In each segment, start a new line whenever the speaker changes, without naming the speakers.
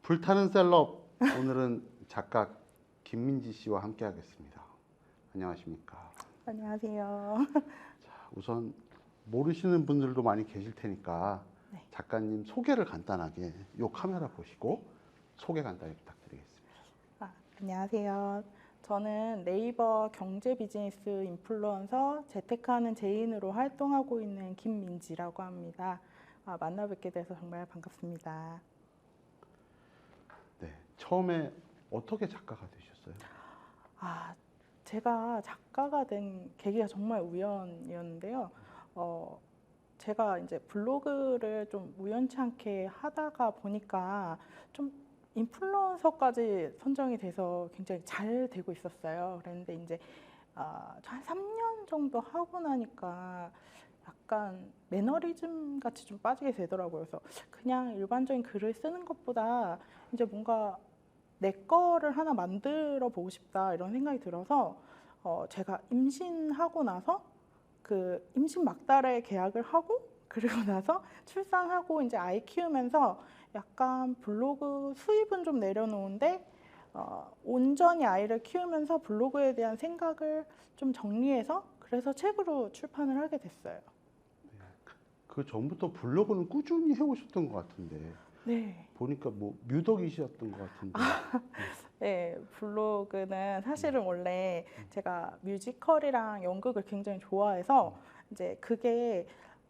불타는 셀럽 오늘은 작가 김민지 씨와 함께 하겠습니다. 안녕하십니까?
안녕하세요.
자, 우선 모르시는 분들도 많이 계실 테니까
네.
작가님 소개를 간단하게 요 카메라 보시고 소개 간단히 부탁드리겠습니다.
안녕하세요. 저는 네이버 경제 비즈니스 인플루언서 재테크하는 제인으로 활동하고 있는 김민지라고 합니다. 만나 뵙게 돼서 정말 반갑습니다.
네, 처음에 어떻게 작가가 되셨어요?
제가 작가가 된 계기가 정말 우연이었는데요. 제가 이제 블로그를 좀 우연치 않게 하다가 보니까 좀 인플루언서까지 선정이 돼서 굉장히 잘 되고 있었어요. 그런데 이제 한 3년 정도 하고 나니까 약간 매너리즘 같이 좀 빠지게 되더라고요. 그래서 그냥 일반적인 글을 쓰는 것보다 이제 뭔가 내 거를 하나 만들어 보고 싶다 이런 생각이 들어서 제가 임신하고 나서 그 임신 막달에 계약을 하고 그리고 나서 출산하고 이제 아이 키우면서 약간 블로그 수입은 좀 내려놓은데 온전히 아이를 키우면서 블로그에 대한 생각을 좀 정리해서 그래서 책으로 출판을 하게 됐어요.
그 전부터 블로그는 꾸준히 해오셨던 것 같은데
네.
보니까 뭐 뮤덕이셨던 것 같은데.
네, 블로그는 사실은 원래 제가 뮤지컬이랑 연극을 굉장히 좋아해서 이제 그게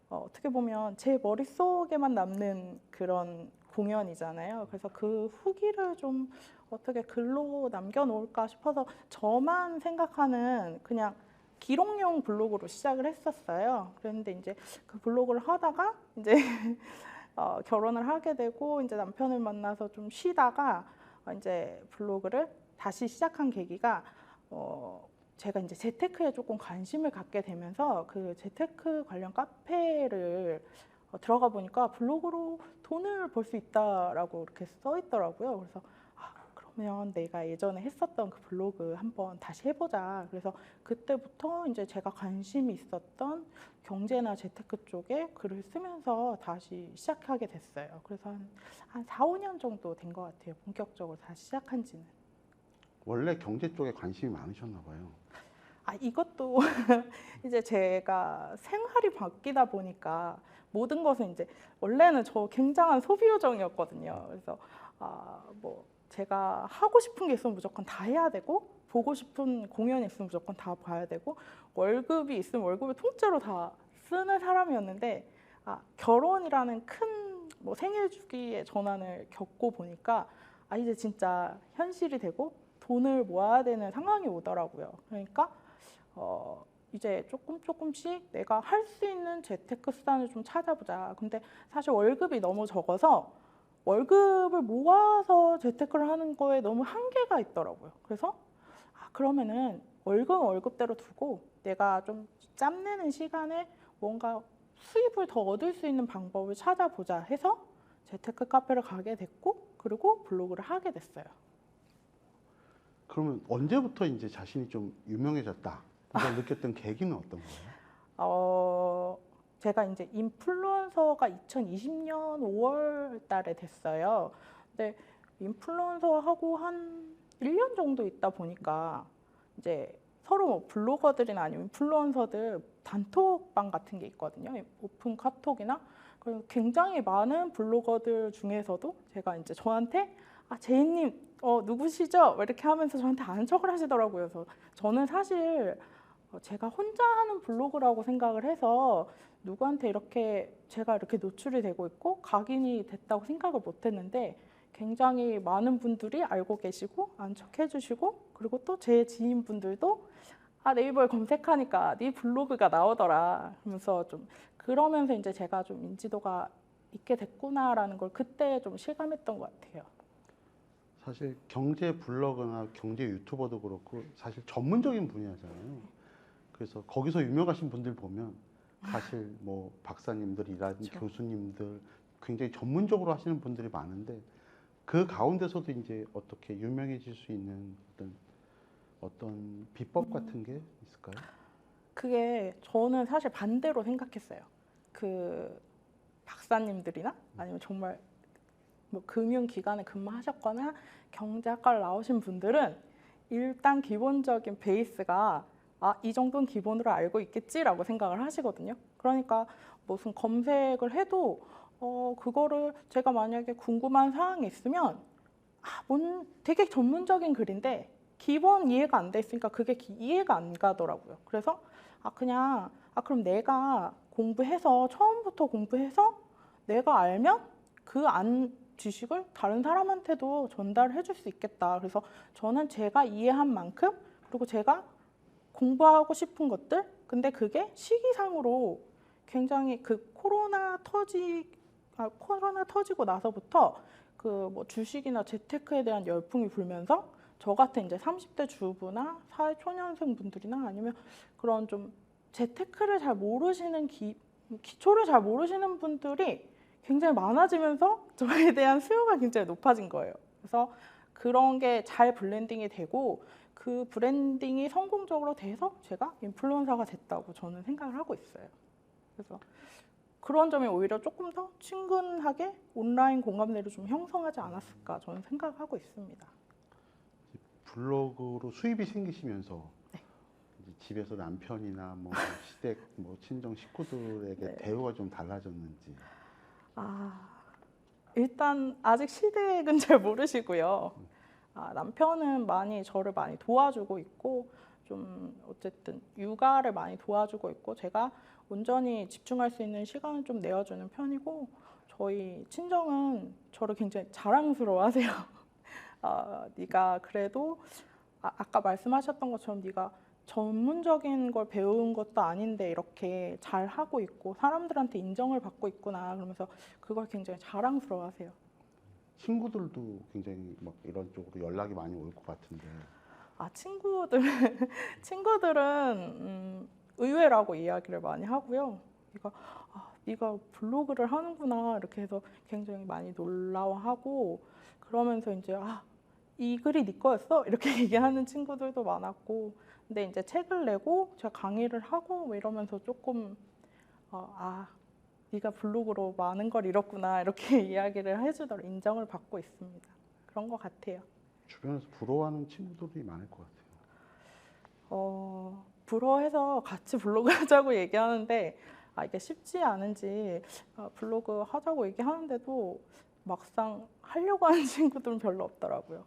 어떻게 보면 제 머릿속에만 남는 그런 공연이잖아요. 그래서 그 후기를 좀 어떻게 글로 남겨놓을까 싶어서 저만 생각하는 그냥 기록용 블로그로 시작을 했었어요. 그런데 이제 그 블로그를 하다가 이제 결혼을 하게 되고 이제 남편을 만나서 좀 쉬다가 이제 블로그를 다시 시작한 계기가 제가 이제 재테크에 조금 관심을 갖게 되면서 그 재테크 관련 카페를 들어가 보니까 블로그로 돈을 벌 수 있다라고 이렇게 써 있더라고요. 그래서 그러면 내가 예전에 했었던 그 블로그 한번 다시 해보자. 그래서 그때부터 이제 제가 관심이 있었던 경제나 재테크 쪽에 글을 쓰면서 다시 시작하게 됐어요. 그래서 한 4, 5년 정도 된 것 같아요. 본격적으로 다시 시작한 지는.
원래 경제 쪽에 관심이 많으셨나 봐요.
이것도 이제 제가 생활이 바뀌다 보니까 모든 것은 이제 원래는 저 굉장한 소비 요정이었거든요. 그래서 뭐 제가 하고 싶은 게 있으면 무조건 다 해야 되고 보고 싶은 공연이 있으면 무조건 다 봐야 되고 월급이 있으면 월급을 통째로 다 쓰는 사람이었는데 결혼이라는 큰 뭐 생일 주기의 전환을 겪고 보니까 이제 진짜 현실이 되고 돈을 모아야 되는 상황이 오더라고요. 그러니까 이제 조금씩 내가 할 수 있는 재테크 수단을 좀 찾아보자. 근데 사실 월급이 너무 적어서 월급을 모아서 재테크를 하는 거에 너무 한계가 있더라고요. 그래서 그러면은 월급은 월급대로 두고 내가 좀 짬내는 시간에 뭔가 수입을 더 얻을 수 있는 방법을 찾아보자 해서 재테크 카페를 가게 됐고 그리고 블로그를 하게 됐어요.
그러면 언제부터 이제 자신이 좀 유명해졌다 이걸 느꼈던 계기는 어떤 거예요?
제가 이제 인플루언서가 2020년 5월 달에 됐어요. 근데 인플루언서 하고 한 1년 정도 있다 보니까 이제 서로 뭐 블로거들이나 아니면 인플루언서들 단톡방 같은 게 있거든요. 오픈 카톡이나 그리고 굉장히 많은 블로거들 중에서도 제가 이제 저한테 제이님 누구시죠? 이렇게 하면서 저한테 아는 척을 하시더라고요. 그래서 저는 사실 제가 혼자 하는 블로그라고 생각을 해서 누구한테 이렇게 제가 이렇게 노출이 되고 있고 각인이 됐다고 생각을 못 했는데 굉장히 많은 분들이 알고 계시고 아는 척 해주시고 그리고 또 제 지인분들도 네이버에 검색하니까 네 블로그가 나오더라 하면서 좀 그러면서 이제 제가 좀 인지도가 있게 됐구나라는 걸 그때 좀 실감했던 것 같아요.
사실 경제 블로거나 경제 유튜버도 그렇고 사실 전문적인 분야잖아요. 그래서 거기서 유명하신 분들 보면 사실 뭐 박사님들이라든지
그렇죠.
교수님들 굉장히 전문적으로 하시는 분들이 많은데 그 가운데서도 이제 어떻게 유명해질 수 있는 어떤 비법 같은 게 있을까요?
그게 저는 사실 반대로 생각했어요. 그 박사님들이나 아니면 정말 뭐 금융기관에 근무하셨거나 경제학과를 나오신 분들은 일단 기본적인 베이스가 이 정도는 기본으로 알고 있겠지라고 생각을 하시거든요. 그러니까 무슨 검색을 해도 그거를 제가 만약에 궁금한 사항이 있으면 되게 전문적인 글인데 기본 이해가 안 돼 있으니까 그게 이해가 안 가더라고요. 그래서 그럼 내가 공부해서 처음부터 공부해서 내가 알면 그 지식을 다른 사람한테도 전달해 줄 수 있겠다. 그래서 저는 제가 이해한 만큼 그리고 제가 공부하고 싶은 것들 근데 그게 시기상으로 굉장히 그 코로나 터지고 나서부터 그 뭐 주식이나 재테크에 대한 열풍이 불면서 저 같은 이제 30대 주부나 사회초년생 분들이나 아니면 그런 좀 재테크를 잘 모르시는 기초를 잘 모르시는 분들이 굉장히 많아지면서 저에 대한 수요가 굉장히 높아진 거예요. 그래서 그런 게 잘 블렌딩이 되고 그 브랜딩이 성공적으로 돼서 제가 인플루언서가 됐다고 저는 생각을 하고 있어요. 그래서 그런 점이 오히려 조금 더 친근하게 온라인 공감대를 좀 형성하지 않았을까 저는 생각하고 있습니다.
블로그로 수입이 생기시면서
네.
이제 집에서 남편이나 뭐 시댁, 뭐 친정 식구들에게
네.
대우가 좀 달라졌는지.
일단 아직 시댁은 잘 모르시고요. 남편은 저를 많이 도와주고 있고 좀 어쨌든 육아를 많이 도와주고 있고 제가 온전히 집중할 수 있는 시간을 좀 내어주는 편이고 저희 친정은 저를 굉장히 자랑스러워하세요. 네가 그래도 아까 말씀하셨던 것처럼 네가 전문적인 걸 배운 것도 아닌데 이렇게 잘 하고 있고 사람들한테 인정을 받고 있구나 그러면서 그걸 굉장히 자랑스러워하세요.
친구들도 굉장히 막 이런 쪽으로 연락이 많이 올 것 같은데.
친구들은 의외라고 이야기를 많이 하고요. 네가 블로그를 하는구나 이렇게 해서 굉장히 많이 놀라워하고 그러면서 이제 이 글이 네 거였어? 이렇게 얘기하는 친구들도 많았고 근데 이제 책을 내고 제가 강의를 하고 뭐 이러면서 조금 네가 블로그로 많은 걸 잃었구나 이렇게 이야기를 해주더라고요. 인정을 받고 있습니다. 그런 것 같아요.
주변에서 부러워하는 친구들이 많을 것 같아요.
부러워해서 같이 블로그 하자고 얘기하는데 이게 쉽지 않은지 블로그 하자고 얘기하는데도 막상 하려고 하는 친구들은 별로 없더라고요.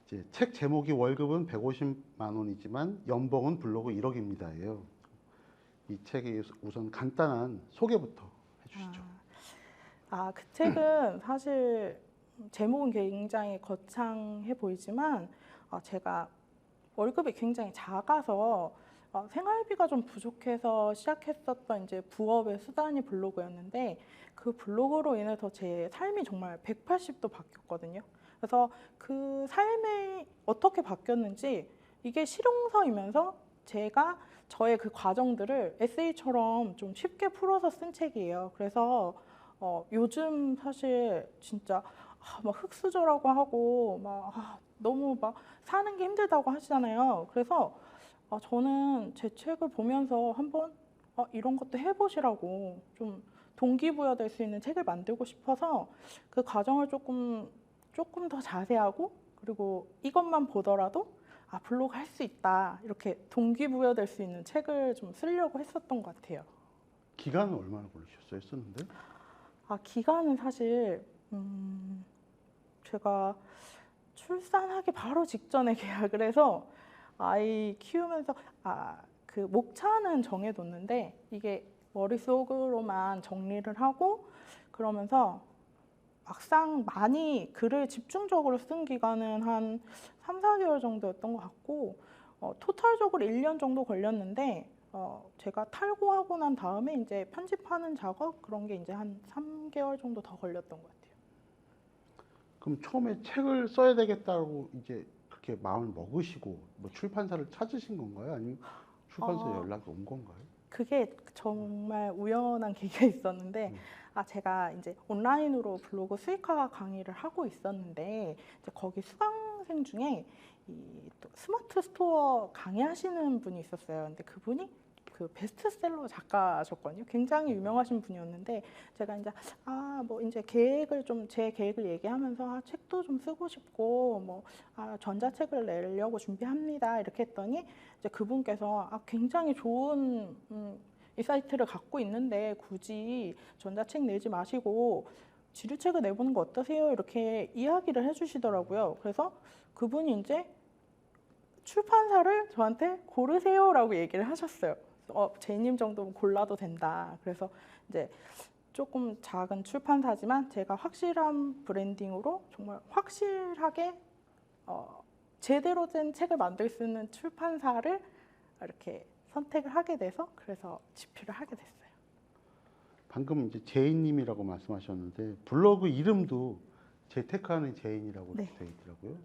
이제 책 제목이 월급은 150만 원이지만 연봉은 블로그 1억입니다예요. 이 책의 우선 간단한 소개부터 해주시죠.
그 책은 사실 제목은 굉장히 거창해 보이지만 제가 월급이 굉장히 작아서 생활비가 좀 부족해서 시작했었던 이제 부업의 수단이 블로그였는데 그 블로그로 인해서 제 삶이 정말 180도 바뀌었거든요. 그래서 그 삶이 어떻게 바뀌었는지 이게 실용서이면서 제가 저의 그 과정들을 에세이처럼 좀 쉽게 풀어서 쓴 책이에요. 그래서 요즘 사실 진짜 막 흙수저라고 하고 너무 막 사는 게 힘들다고 하시잖아요. 그래서 저는 제 책을 보면서 한번 이런 것도 해보시라고 좀 동기부여될 수 있는 책을 만들고 싶어서 그 과정을 조금 더 자세하고 그리고 이것만 보더라도 블로그 할 수 있다 이렇게 동기부여될 수 있는 책을 좀 쓰려고 했었던 것 같아요.
기간은 얼마나 걸리셨어요? 쓰는데?
기간은 사실 제가 출산하기 바로 직전에 계약을 해서 아이 키우면서 그 목차는 정해뒀는데 이게 머릿속으로만 정리를 하고 그러면서 막상 많이 글을 집중적으로 쓴 기간은 한 3, 4개월 정도였던 것 같고 토탈적으로 1년 정도 걸렸는데 제가 탈고하고 난 다음에 이제 편집하는 작업 그런 게 이제 한 3개월 정도 더 걸렸던 것 같아요.
그럼 처음에 책을 써야 되겠다고 이제 그렇게 마음을 먹으시고 뭐 출판사를 찾으신 건가요? 아니면 출판사 연락이 온 건가요?
그게 정말 우연한 계기가 있었는데 제가 이제 온라인으로 블로그 수익화 강의를 하고 있었는데 이제 거기 수강생 중에 또 스마트 스토어 강의하시는 분이 있었어요. 근데 그분이 그 베스트셀러 작가셨거든요. 굉장히 유명하신 분이었는데 제가 이제 뭐 이제 계획을 좀 제 계획을 얘기하면서 책도 좀 쓰고 싶고 뭐 전자책을 내려고 준비합니다 이렇게 했더니 이제 그분께서 굉장히 좋은 이 사이트를 갖고 있는데 굳이 전자책 내지 마시고 지류책을 내보는 거 어떠세요? 이렇게 이야기를 해주시더라고요. 그래서 그분이 이제 출판사를 저한테 고르세요라고 얘기를 하셨어요. 제이님 정도면 골라도 된다. 그래서 이제 조금 작은 출판사지만 제가 확실한 브랜딩으로 정말 확실하게 제대로 된 책을 만들 수 있는 출판사를 이렇게 선택을 하게 돼서 그래서 집필을 하게 됐어요.
방금 이제 제인님이라고 말씀하셨는데 블로그 이름도 재테크하는 제인이라고
네.
되어 있더라고요.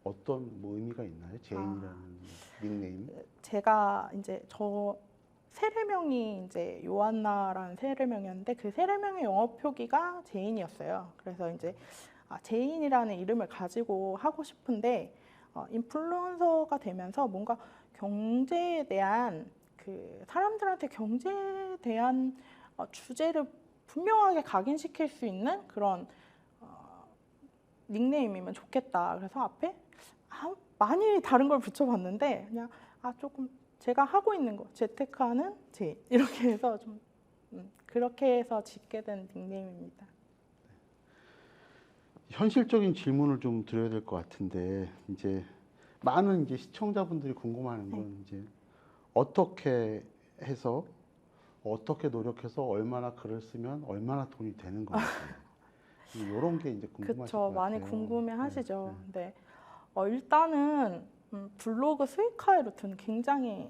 어떤 뭐 의미가 있나요? 제인이라는 닉네임?
제가 이제 세례명이 이제 요한나라는 세례명이었는데 그 세례명의 영어 표기가 제인이었어요. 그래서 이제 제인이라는 이름을 가지고 하고 싶은데 인플루언서가 되면서 뭔가 경제에 대한 그 사람들한테 경제에 대한 주제를 분명하게 각인시킬 수 있는 그런 닉네임이면 좋겠다. 그래서 앞에 많이 다른 걸 붙여봤는데 그냥 조금 제가 하고 있는 거 재테크하는 제인 이렇게 해서 좀 그렇게 해서 짓게 된 닉네임입니다.
현실적인 질문을 좀 드려야 될 것 같은데 이제 많은 이제 시청자분들이 궁금해하는 건 이제 어떻게 해서 어떻게 노력해서 얼마나 글을 쓰면 얼마나 돈이 되는 건지 이런 게 이제 궁금하실 것
그쵸,
같아요.
많이 궁금해하시죠.
네.
네. 일단은 블로그 수익화의 루트는 굉장히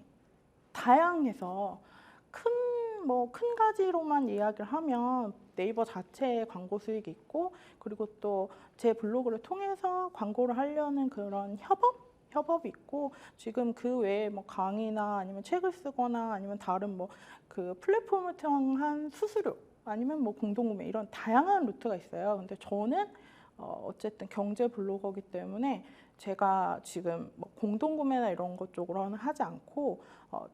다양해서 큰 가지로만 이야기를 하면 네이버 자체에 광고 수익이 있고 그리고 또 제 블로그를 통해서 광고를 하려는 그런 협업이 있고 지금 그 외에 뭐 강의나 아니면 책을 쓰거나 아니면 다른 뭐 그 플랫폼을 통한 수수료 아니면 뭐 공동구매 이런 다양한 루트가 있어요. 근데 저는 어쨌든 경제 블로거이기 때문에 제가 지금 뭐 공동구매나 이런 것 쪽으로는 하지 않고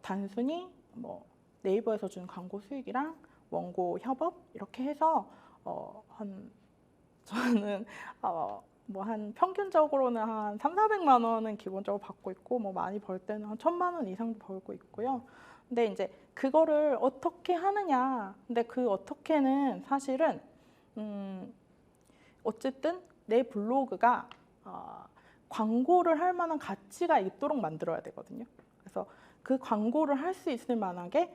단순히 뭐 네이버에서 준 광고 수익이랑 원고 협업 이렇게 해서 저는 뭐 한 평균적으로는 한 3,400만 원은 기본적으로 받고 있고 뭐 많이 벌 때는 한 1,000만 원 이상도 벌고 있고요. 근데 이제 그거를 어떻게 하느냐. 근데 그 어떻게는 사실은 어쨌든 내 블로그가 광고를 할 만한 가치가 있도록 만들어야 되거든요. 그래서 그 광고를 할 수 있을 만하게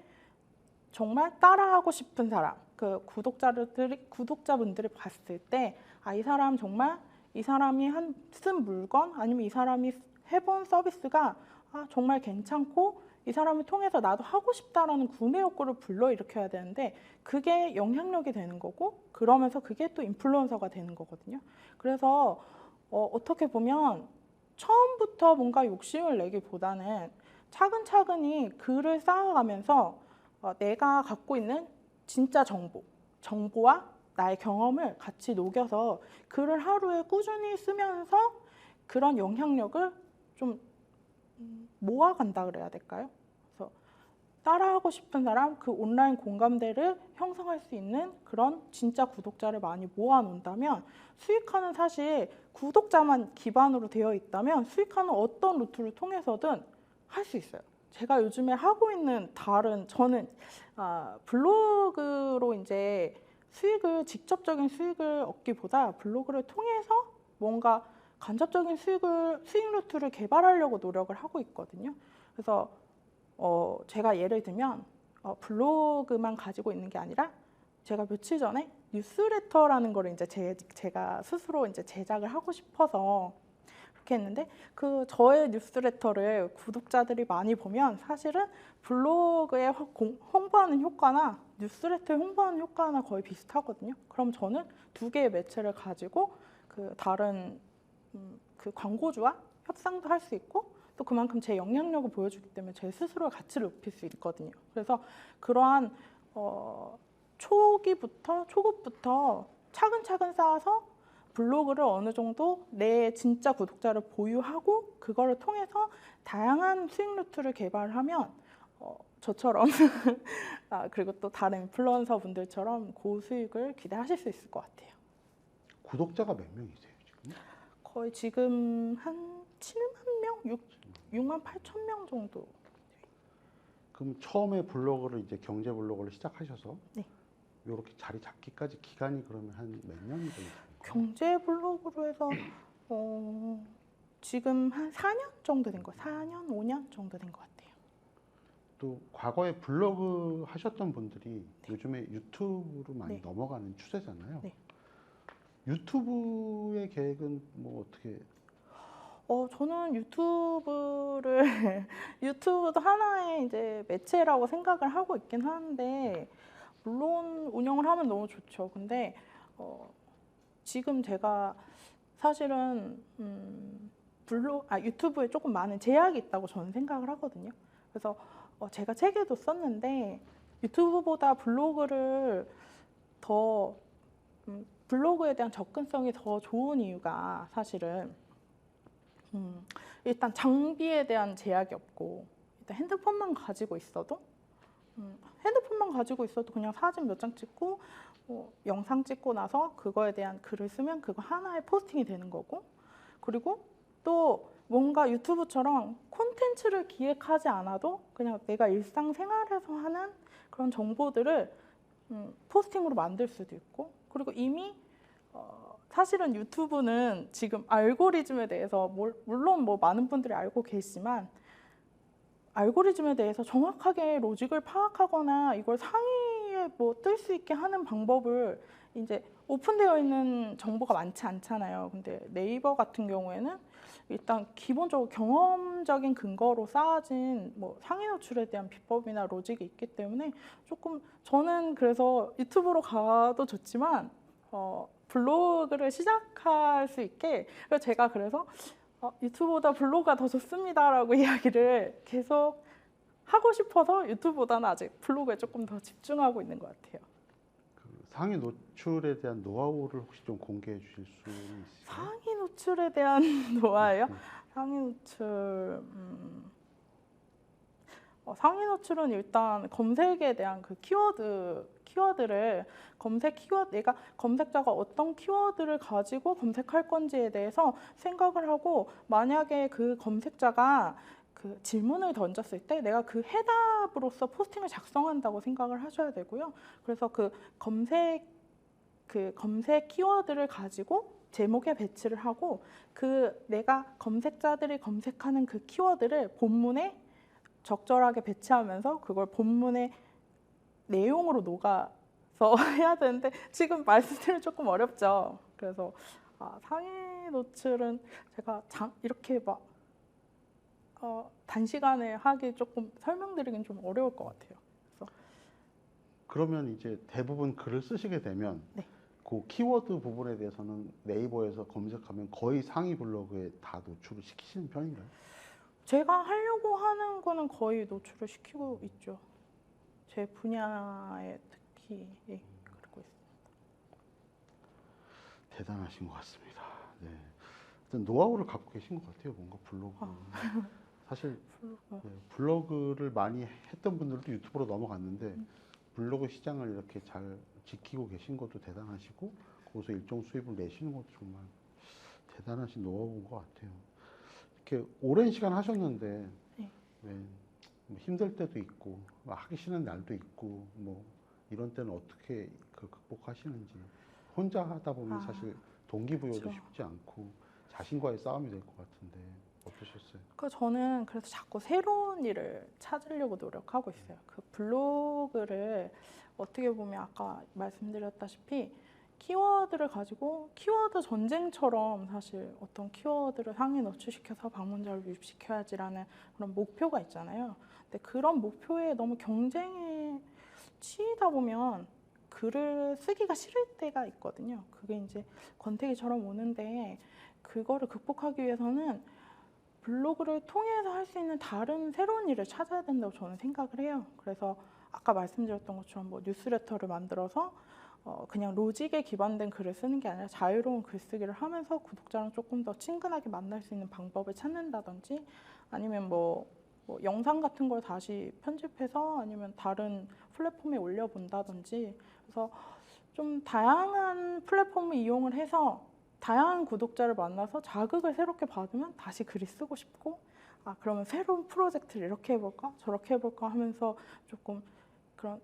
정말 따라하고 싶은 사람, 그 구독자분들이 봤을 때, 이 사람 정말 이 사람이 쓴 물건 아니면 이 사람이 해본 서비스가 정말 괜찮고 이 사람을 통해서 나도 하고 싶다라는 구매 욕구를 불러일으켜야 되는데 그게 영향력이 되는 거고 그러면서 그게 또 인플루언서가 되는 거거든요. 그래서 어떻게 보면 처음부터 뭔가 욕심을 내기보다는 차근차근히 글을 쌓아가면서 내가 갖고 있는 진짜 정보와 나의 경험을 같이 녹여서 글을 하루에 꾸준히 쓰면서 그런 영향력을 좀 모아간다 그래야 될까요? 그래서 따라하고 싶은 사람, 그 온라인 공감대를 형성할 수 있는 그런 진짜 구독자를 많이 모아놓는다면 수익화는 사실 구독자만 기반으로 되어 있다면 수익화는 어떤 루트를 통해서든 할 수 있어요. 제가 요즘에 하고 있는 저는 블로그로 이제 직접적인 수익을 얻기보다 블로그를 통해서 뭔가 간접적인 수익 루트를 개발하려고 노력을 하고 있거든요. 그래서 제가 예를 들면 블로그만 가지고 있는 게 아니라 제가 며칠 전에 뉴스레터라는 거를 이제 제가 스스로 이제 제작을 하고 싶어서 그렇게 했는데 그 저의 뉴스레터를 구독자들이 많이 보면 사실은 블로그에 홍보하는 효과나 뉴스레터에 홍보하는 효과나 거의 비슷하거든요. 그럼 저는 두 개의 매체를 가지고 그 다른 그 광고주와 협상도 할 수 있고 또 그만큼 제 영향력을 보여주기 때문에 제 스스로의 가치를 높일 수 있거든요. 그래서 그러한 초급부터 차근차근 쌓아서 블로그를 어느 정도 내 진짜 구독자를 보유하고 그거를 통해서 다양한 수익 루트를 개발하면 저처럼 그리고 또 다른 인플루언서 분들처럼 고수익을 기대하실 수 있을 것 같아요.
구독자가 몇 명이세요 지금?
거의 지금 한 7만 명, 6만 8천 명 정도.
그럼 처음에 블로그를 이제 경제 블로그를 시작하셔서
네.
이렇게 자리 잡기까지 기간이 그러면 한 몇 년이 걸리십니까?
경제 블로그로 해서 지금 한 4년 정도 된 거예요. 4년, 5년 정도 된 것 같아요.
또 과거에 블로그 하셨던 분들이 요즘에 유튜브로 많이
네.
넘어가는 추세잖아요.
네.
유튜브의 계획은 뭐 어떻게?
저는 유튜브를 유튜브도 하나의 이제 매체라고 생각을 하고 있긴 하는데 물론 운영을 하면 너무 좋죠. 근데 지금 제가 사실은 유튜브에 조금 많은 제약이 있다고 저는 생각을 하거든요. 그래서 제가 책에도 썼는데 유튜브보다 블로그를 더 블로그에 대한 접근성이 더 좋은 이유가 사실은 일단 장비에 대한 제약이 없고 일단 핸드폰만 가지고 있어도 그냥 사진 몇 장 찍고 영상 찍고 나서 그거에 대한 글을 쓰면 그거 하나의 포스팅이 되는 거고 그리고 또 뭔가 유튜브처럼 콘텐츠를 기획하지 않아도 그냥 내가 일상생활에서 하는 그런 정보들을 포스팅으로 만들 수도 있고 그리고 이미 사실은 유튜브는 지금 알고리즘에 대해서 물론 뭐 많은 분들이 알고 계시지만 알고리즘에 대해서 정확하게 로직을 파악하거나 이걸 상위에 뭐 뜰 수 있게 하는 방법을 이제 오픈되어 있는 정보가 많지 않잖아요. 근데 네이버 같은 경우에는 일단 기본적으로 경험적인 근거로 쌓아진 뭐 상위 노출에 대한 비법이나 로직이 있기 때문에 조금 저는 그래서 유튜브로 가도 좋지만 블로그를 시작할 수 있게 제가 그래서 유튜브보다 블로그가 더 좋습니다라고 이야기를 계속 하고 싶어서 유튜브보다는 아직 블로그에 조금 더 집중하고 있는 것 같아요.
그 상위 노출에 대한 노하우를 혹시 좀 공개해 주실 수 있으세요?
상위 노출에 대한 노하우요?
네.
상위 노출, 상위 노출은 일단 검색에 대한 그 키워드를 내가 검색자가 어떤 키워드를 가지고 검색할 건지에 대해서 생각을 하고 만약에 그 검색자가 그 질문을 던졌을 때 내가 그 해답으로서 포스팅을 작성한다고 생각을 하셔야 되고요. 그래서 검색 키워드를 가지고 제목에 배치를 하고 그 내가 검색자들이 검색하는 그 키워드를 본문에 적절하게 배치하면서 그걸 본문의 내용으로 녹아서 해야 되는데 지금 말씀드리면 조금 어렵죠. 그래서 상위 노출은 제가 이렇게 막 단시간에 하기 조금 설명드리긴 좀 어려울 것 같아요. 그래서
그러면 이제 대부분 글을 쓰시게 되면
네.
그 키워드 부분에 대해서는 네이버에서 검색하면 거의 상위 블로그에 다 노출을 시키시는 편인가요?
제가 하려고 하는 거는 거의 노출을 시키고 있죠. 제 분야에 특히 그러고 있습니다.
대단하신 것 같습니다. 네. 어떤 노하우를 갖고 계신 것 같아요. 뭔가 블로그. 사실
블로그.
네, 블로그를 많이 했던 분들도 유튜브로 넘어갔는데 블로그 시장을 이렇게 잘 지키고 계신 것도 대단하시고 거기서 일정 수입을 내시는 것도 정말 대단하신 노하우인 것 같아요. 이렇게 오랜 시간 하셨는데
네.
왜 뭐 힘들 때도 있고 뭐 하기 싫은 날도 있고 뭐 이런 때는 어떻게 그 극복하시는지 혼자 하다 보면 사실 동기부여도
그렇죠.
쉽지 않고 자신과의 싸움이 될 것 같은데 어떠셨어요?
저는 그래서 자꾸 새로운 일을 찾으려고 노력하고 있어요. 그 블로그를 어떻게 보면 아까 말씀드렸다시피 키워드를 가지고 키워드 전쟁처럼 사실 어떤 키워드를 상위 노출시켜서 방문자를 유입시켜야지라는 그런 목표가 있잖아요. 근데 그런 목표에 너무 경쟁에 치이다 보면 글을 쓰기가 싫을 때가 있거든요. 그게 이제 권태기처럼 오는데 그거를 극복하기 위해서는 블로그를 통해서 할 수 있는 다른 새로운 일을 찾아야 된다고 저는 생각을 해요. 그래서 아까 말씀드렸던 것처럼 뭐 뉴스레터를 만들어서 그냥 로직에 기반된 글을 쓰는 게 아니라 자유로운 글쓰기를 하면서 구독자랑 조금 더 친근하게 만날 수 있는 방법을 찾는다든지 아니면 뭐 뭐 영상 같은 걸 다시 편집해서 아니면 다른 플랫폼에 올려본다든지 그래서 좀 다양한 플랫폼을 이용을 해서 다양한 구독자를 만나서 자극을 새롭게 받으면 다시 글이 쓰고 싶고 아 그러면 새로운 프로젝트를 이렇게 해볼까 저렇게 해볼까 하면서 조금 그런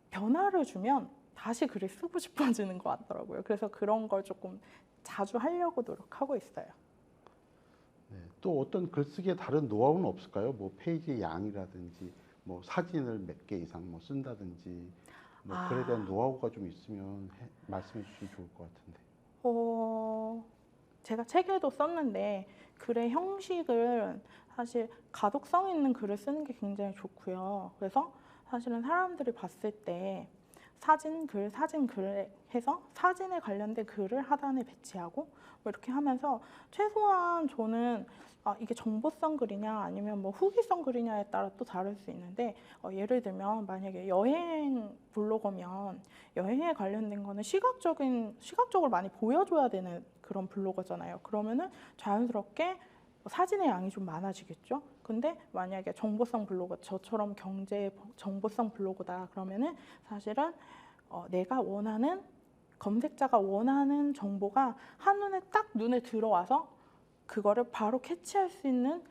변화를 주면 다시 글을 쓰고 싶어지는 것 같더라고요. 그래서 그런 걸 조금 자주 하려고 노력하고 있어요.
네, 또 어떤 글쓰기에 다른 노하우는 없을까요? 뭐 페이지 양이라든지 뭐 사진을 몇 개 이상 뭐 쓴다든지 뭐 글에 대한 노하우가 좀 있으면 말씀해 주시면 좋을 것 같은데.
제가 책에도 썼는데 글의 형식은 사실 가독성 있는 글을 쓰는 게 굉장히 좋고요. 그래서 사실은 사람들이 봤을 때 사진 글 해서 사진에 관련된 글을 하단에 배치하고 뭐 이렇게 하면서 최소한 저는 이게 정보성 글이냐 아니면 뭐 후기성 글이냐에 따라 또 다를 수 있는데 예를 들면 만약에 여행 블로거면 여행에 관련된 거는 시각적으로 많이 보여줘야 되는 그런 블로거잖아요. 그러면은 자연스럽게 사진의 양이 좀 많아지겠죠. 근데 만약에 정보성 블로거 저처럼 경제 정보성 블로거다 그러면은 사실은 내가 원하는 검색자가 원하는 정보가 한눈에 딱 눈에 들어와서 그거를 바로 캐치할 수 있는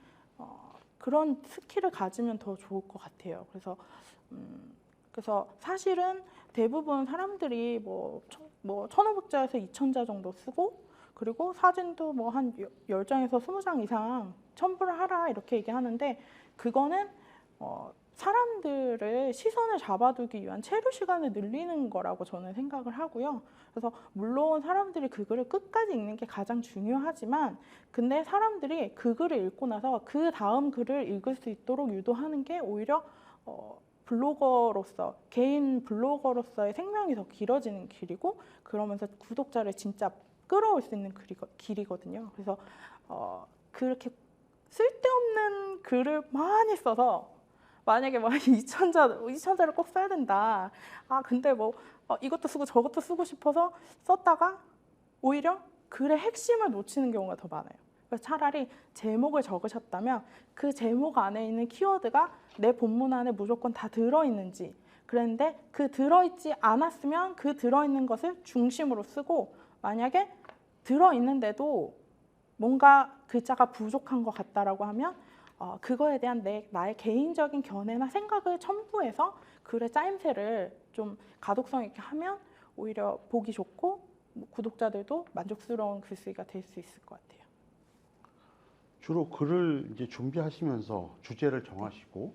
그런 스킬을 가지면 더 좋을 것 같아요. 그래서 사실은 대부분 사람들이 뭐 1,500자에서 2,000자 정도 쓰고 그리고 사진도 뭐 한 10장에서 20장 이상 첨부를 하라 이렇게 얘기하는데 그거는 사람들의 시선을 잡아두기 위한 체류 시간을 늘리는 거라고 저는 생각을 하고요. 그래서 물론 사람들이 그 글을 끝까지 읽는 게 가장 중요하지만 근데 사람들이 그 글을 읽고 나서 그 다음 글을 읽을 수 있도록 유도하는 게 오히려 블로거로서 개인 블로거로서의 생명이 더 길어지는 길이고 그러면서 구독자를 진짜 끌어올 수 있는 길이거든요. 그래서 그렇게 쓸데없는 글을 많이 써서 만약에 막 2,000자를 꼭 써야 된다. 근데 뭐 이것도 쓰고 저것도 쓰고 싶어서 썼다가 오히려 글의 핵심을 놓치는 경우가 더 많아요. 그래서 차라리 제목을 적으셨다면 그 제목 안에 있는 키워드가 내 본문 안에 무조건 다 들어있는지 그랬는데 그 들어있지 않았으면 그 들어있는 것을 중심으로 쓰고 만약에 들어있는데도 뭔가 글자가 부족한 것 같다라고 하면 그거에 대한 나의 개인적인 견해나 생각을 첨부해서 글의 짜임새를 좀 가독성 있게 하면 오히려 보기 좋고 구독자들도 만족스러운 글쓰기가 될 수 있을 것 같아요.
주로 글을 이제 준비하시면서 주제를 정하시고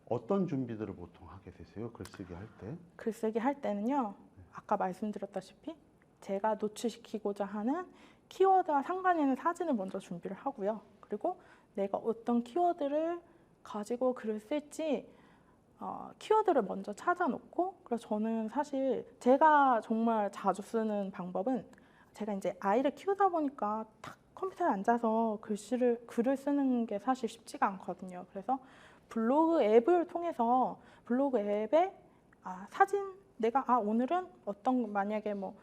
어떤 준비들을 보통 하게 되세요? 글쓰기 할 때?
글쓰기 할 때는요. 아까 말씀드렸다시피 제가 노출시키고자 하는 키워드와 상관 있는 사진을 먼저 준비를 하고요. 그리고 내가 어떤 키워드를 가지고 글을 쓸지 키워드를 먼저 찾아놓고 그래서 저는 사실 제가 정말 자주 쓰는 방법은 제가 이제 아이를 키우다 보니까 딱 컴퓨터에 앉아서 글을 쓰는 게 사실 쉽지가 않거든요. 그래서 블로그 앱을 통해서 블로그 앱에 사진 내가 오늘은 어떤 만약에 뭐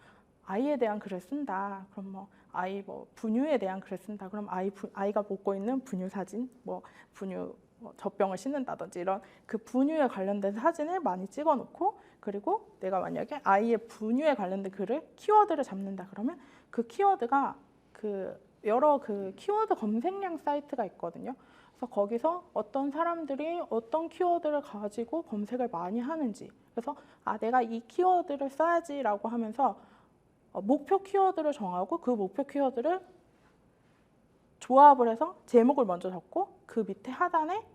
아이에 대한 글을 쓴다. 그럼 뭐 아이 뭐 분유에 대한 글을 쓴다. 그럼 아이가 먹고 있는 분유 사진, 뭐 분유 젖병을 씻는다든지 이런 그 분유에 관련된 사진을 많이 찍어놓고 그리고 내가 만약에 아이의 분유에 관련된 글을 키워드를 잡는다. 그러면 그 키워드가 여러 키워드 검색량 사이트가 있거든요. 그래서 거기서 어떤 사람들이 어떤 키워드를 가지고 검색을 많이 하는지 그래서 내가 이 키워드를 써야지라고 하면서 목표 키워드를 정하고 그 목표 키워드를 조합을 해서 제목을 먼저 적고 그 밑에 하단에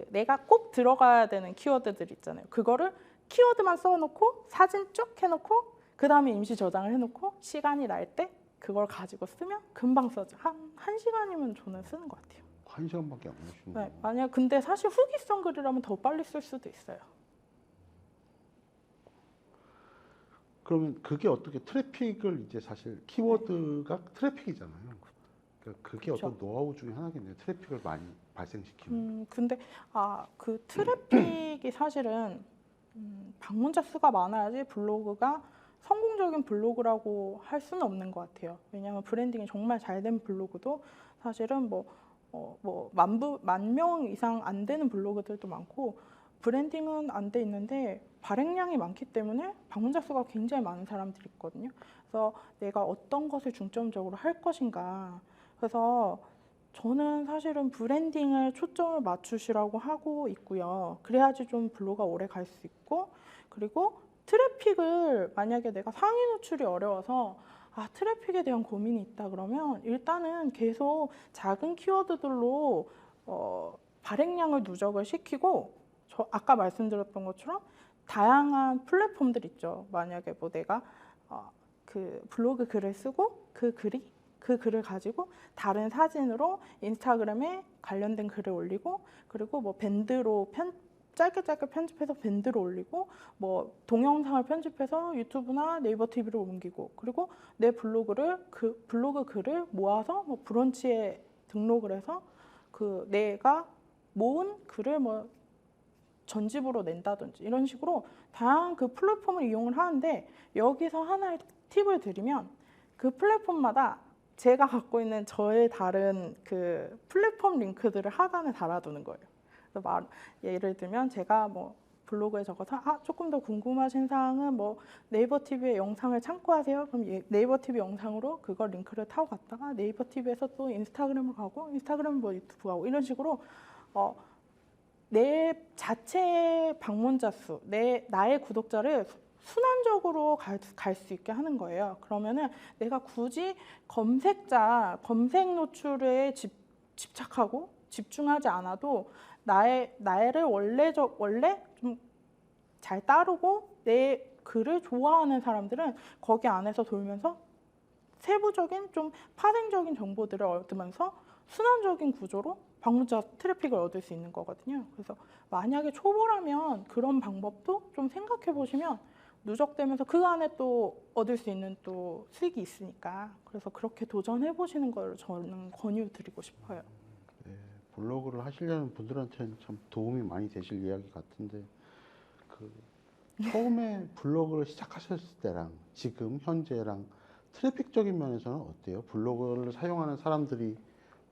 내가 꼭 들어가야 되는 키워드들 있잖아요. 그거를 키워드만 써놓고 사진 쭉 해놓고 그 다음에 임시 저장을 해놓고 시간이 날 때 그걸 가지고 쓰면 금방 써져. 한 1시간이면 저는 쓰는 것 같아요.
1시간밖에 안 걸리시네요.
네, 만약 근데 사실 후기성 글이라면 더 빨리 쓸 수도 있어요.
그러면 그게 어떻게 트래픽을 이제 사실 키워드가 트래픽이잖아요. 그러니까 그게
그쵸.
어떤 노하우 중에 하나겠네요. 트래픽을 많이 발생시키는.
근데 그 트래픽이 사실은 방문자 수가 많아야지 블로그가 성공적인 블로그라고 할 수는 없는 것 같아요. 왜냐하면 브랜딩이 정말 잘 된 블로그도 사실은 뭐 뭐 10,000명 이상 안 되는 블로그들도 많고 브랜딩은 안 돼 있는데 발행량이 많기 때문에 방문자 수가 굉장히 많은 사람들이 있거든요. 그래서 내가 어떤 것을 중점적으로 할 것인가. 그래서 저는 사실은 브랜딩을 초점을 맞추시라고 하고 있고요. 그래야지 좀 블로그가 오래 갈 수 있고, 그리고 트래픽을 만약에 내가 상위 노출이 어려워서 트래픽에 대한 고민이 있다 그러면 일단은 계속 작은 키워드들로 발행량을 누적을 시키고, 저 아까 말씀드렸던 것처럼 다양한 플랫폼들 있죠. 만약에 뭐 내가 그 블로그 글을 쓰고 그 글을 가지고 다른 사진으로 인스타그램에 관련된 글을 올리고, 그리고 뭐 밴드로 짧게 편집해서 밴드로 올리고, 뭐 동영상을 편집해서 유튜브나 네이버 TV로 옮기고, 그리고 내 그 블로그 글을 모아서 뭐 브런치에 등록을 해서 그 내가 모은 글을 뭐 전집으로 낸다든지 이런 식으로 다양한 그 플랫폼을 이용을 하는데, 여기서 하나의 팁을 드리면 그 플랫폼마다 제가 갖고 있는 저의 다른 그 플랫폼 링크들을 하단에 달아두는 거예요. 그래서 예를 들면 제가 뭐 블로그에 적어서 조금 더 궁금하신 사항은 뭐 네이버 TV의 영상을 참고하세요. 그럼 네이버 TV 영상으로 그걸 링크를 타고 갔다가 네이버 TV에서 또 인스타그램을 가고, 인스타그램 뭐 유튜브 가고, 이런 식으로 내 자체의 방문자 수, 나의 구독자를 순환적으로 갈 수 있게 하는 거예요. 그러면은 내가 굳이 검색 노출에 집착하고 집중하지 않아도 나를 원래 좀 잘 따르고 내 글을 좋아하는 사람들은 거기 안에서 돌면서 세부적인 좀 파생적인 정보들을 얻으면서 순환적인 구조로 방문자 트래픽을 얻을 수 있는 거거든요. 그래서 만약에 초보라면 그런 방법도 좀 생각해 보시면 누적되면서 그 안에 또 얻을 수 있는 또 수익이 있으니까, 그래서 그렇게 도전해 보시는 걸 저는 권유드리고 싶어요.
네, 블로그를 하시려는 분들한테는 참 도움이 많이 되실 이야기 같은데, 그 처음에 블로그를 시작하셨을 때랑 지금 현재랑 트래픽적인 면에서는 어때요? 블로그를 사용하는 사람들이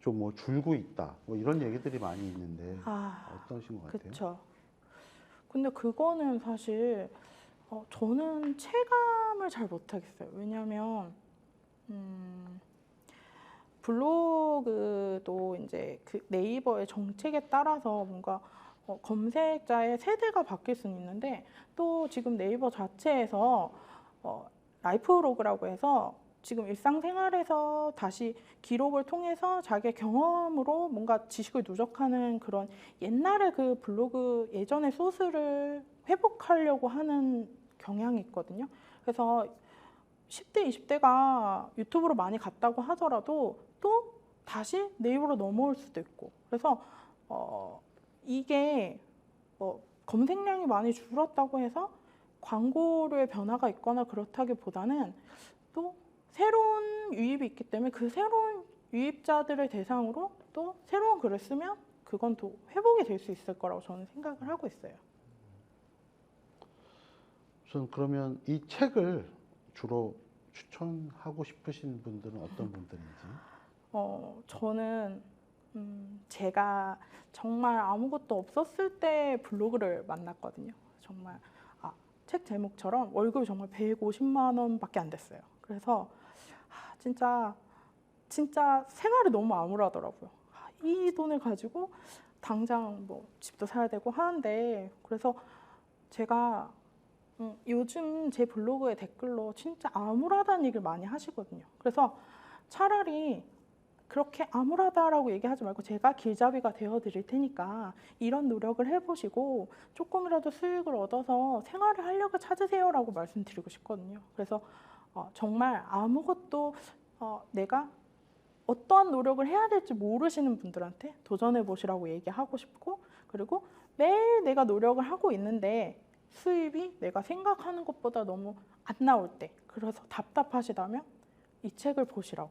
좀 뭐 줄고 있다, 뭐 이런 얘기들이 많이 있는데 어떠신 것 같아요?
그쵸. 근데 그거는 사실 저는 체감을 잘 못하겠어요. 왜냐하면 블로그도 이제 그 네이버의 정책에 따라서 뭔가 검색자의 세대가 바뀔 수는 있는데, 또 지금 네이버 자체에서 라이프로그라고 해서 지금 일상생활에서 다시 기록을 통해서 자기의 경험으로 뭔가 지식을 누적하는 그런 옛날의 그 블로그 예전의 소스를 회복하려고 하는 경향이 있거든요. 그래서 10대, 20대가 유튜브로 많이 갔다고 하더라도 또 다시 네이버로 넘어올 수도 있고, 그래서 이게 검색량이 많이 줄었다고 해서 광고료의 변화가 있거나 그렇다기보다는 또 새로운 유입이 있기 때문에 그 새로운 유입자들을 대상으로 또 새로운 글을 쓰면 그건 또 회복이 될 수 있을 거라고 저는 생각을 하고 있어요.
우선 그러면 이 책을 주로 추천하고 싶으신 분들은 어떤 분들인지?
저는 제가 정말 아무것도 없었을 때 블로그를 만났거든요. 정말 책 제목처럼 월급이 정말 150만 원밖에 안 됐어요. 그래서 진짜 생활이 너무 암울하더라고요. 이 돈을 가지고 당장 뭐 집도 사야 되고 하는데, 그래서 제가 요즘 제 블로그에 댓글로 진짜 암울하다는 얘기를 많이 하시거든요. 그래서 차라리 그렇게 암울하다라고 얘기하지 말고 제가 길잡이가 되어 드릴 테니까 이런 노력을 해보시고 조금이라도 수익을 얻어서 생활을 하려고 찾으세요라고 말씀드리고 싶거든요. 그래서 정말 아무것도 내가 어떠한 노력을 해야 될지 모르시는 분들한테 도전해 보시라고 얘기하고 싶고, 그리고 매일 내가 노력을 하고 있는데 수입이 내가 생각하는 것보다 너무 안 나올 때, 그래서 답답하시다면 이 책을 보시라고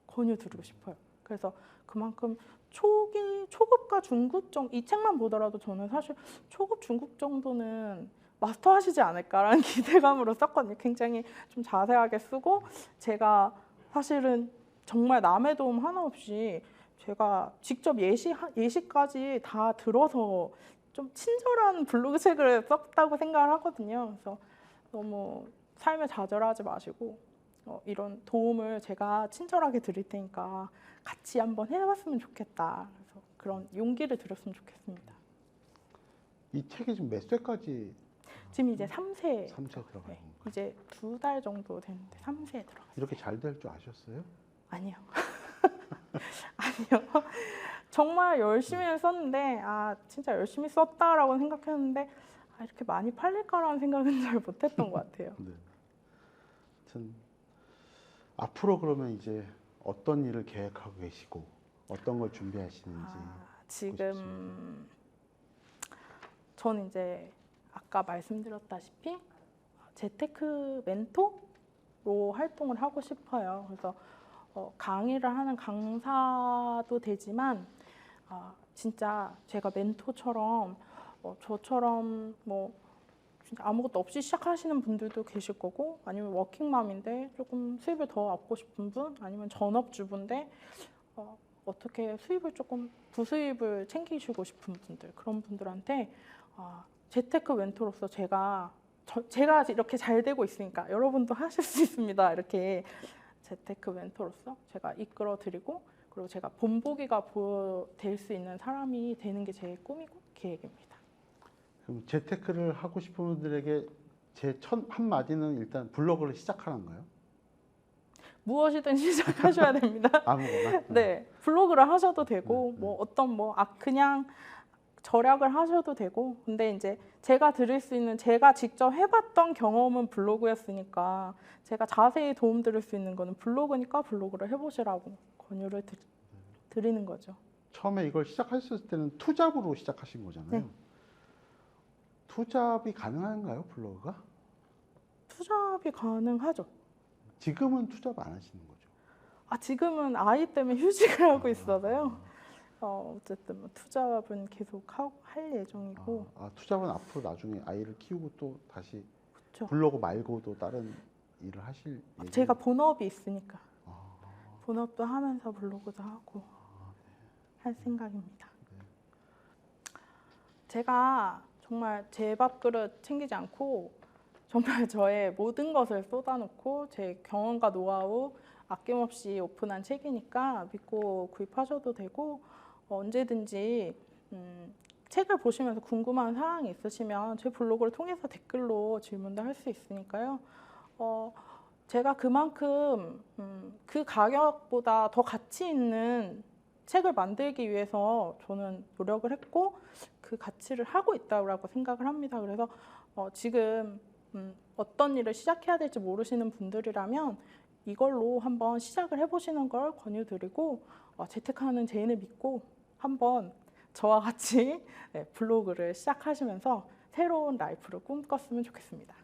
권유드리고 싶어요. 그래서 그만큼 초급과 중급 이 책만 보더라도 저는 사실 초급, 중급 정도는 마스터하시지 않을까라는 기대감으로 썼거든요. 굉장히 좀 자세하게 쓰고, 제가 사실은 정말 남의 도움 하나 없이 제가 직접 예시까지 다 들어서 좀 친절한 블로그 책을 썼다고 생각을 하거든요. 그래서 너무 삶에 좌절하지 마시고 이런 도움을 제가 친절하게 드릴 테니까 같이 한번 해봤으면 좋겠다. 그래서 그런 용기를 드렸으면 좋겠습니다.
이 책이 지금 몇 쇄까지
지금 이제 3세
3쇄 들어가는 건가요?
이제 2달 정도 됐는데 3세에 들어가.
이렇게 잘 될 줄 아셨어요?
아니요. 아니요. 정말 열심히 썼는데 진짜 열심히 썼다라고 생각했는데 이렇게 많이 팔릴까라는 생각은 잘 못했던 것 같아요.
네. 하여튼 앞으로 그러면 이제 어떤 일을 계획하고 계시고 어떤 걸 준비하시는지
지금 저는 이제 아까 말씀드렸다시피 재테크 멘토로 활동을 하고 싶어요. 그래서 강의를 하는 강사도 되지만 진짜 제가 멘토처럼 저처럼 뭐 진짜 아무것도 없이 시작하시는 분들도 계실 거고 아니면 워킹맘인데 조금 수입을 더 얻고 싶은 분 아니면 전업주부인데 어떻게 수입을 조금 부수입을 챙기시고 싶은 분들 그런 분들한테 재테크 멘토로서 제가 이렇게 잘 되고 있으니까 여러분도 하실 수 있습니다. 이렇게 재테크 멘토로서 제가 이끌어 드리고 그리고 제가 본보기가 될 수 있는 사람이 되는 게 제 꿈이고 계획입니다.
그럼 재테크를 하고 싶은 분들에게 제 첫 한마디는 일단 블로그를 시작하는 거예요?
무엇이든 시작하셔야 됩니다.
아무거나?
네, 블로그를 하셔도 되고 뭐 어떤 그냥 절약을 하셔도 되고 근데 이제 제가 드릴 수 있는 제가 직접 해봤던 경험은 블로그였으니까 제가 자세히 도움 드릴 수 있는 거는 블로그니까 블로그를 해보시라고 권유를 드리는 거죠.
처음에 이걸 시작하셨을 때는 투잡으로 시작하신 거잖아요.
네.
투잡이 가능한가요, 블로그가?
투잡이 가능하죠.
지금은 투잡 안 하시는 거죠?
지금은 아이 때문에 휴직을 하고 있어서요. 어쨌든 뭐 투잡은 계속 할 예정이고.
투잡은 앞으로 나중에 아이를 키우고 또 다시
그쵸.
블로그 말고도 다른 일을 하실 예정?
제가 본업이 있으니까 본업도 하면서 블로그도 하고 할 생각입니다. 제가 정말 제 밥그릇 챙기지 않고 정말 저의 모든 것을 쏟아놓고 제 경험과 노하우 아낌없이 오픈한 책이니까 믿고 구입하셔도 되고 언제든지 책을 보시면서 궁금한 사항이 있으시면 제 블로그를 통해서 댓글로 질문도 할 수 있으니까요. 제가 그만큼 그 가격보다 더 가치 있는 책을 만들기 위해서 저는 노력을 했고 그 가치를 하고 있다고 생각을 합니다. 그래서 지금 어떤 일을 시작해야 될지 모르시는 분들이라면 이걸로 한번 시작을 해보시는 걸 권유드리고 재테크하는 제인을 믿고 한번 저와 같이 블로그를 시작하시면서 새로운 라이프를 꿈꿨으면 좋겠습니다.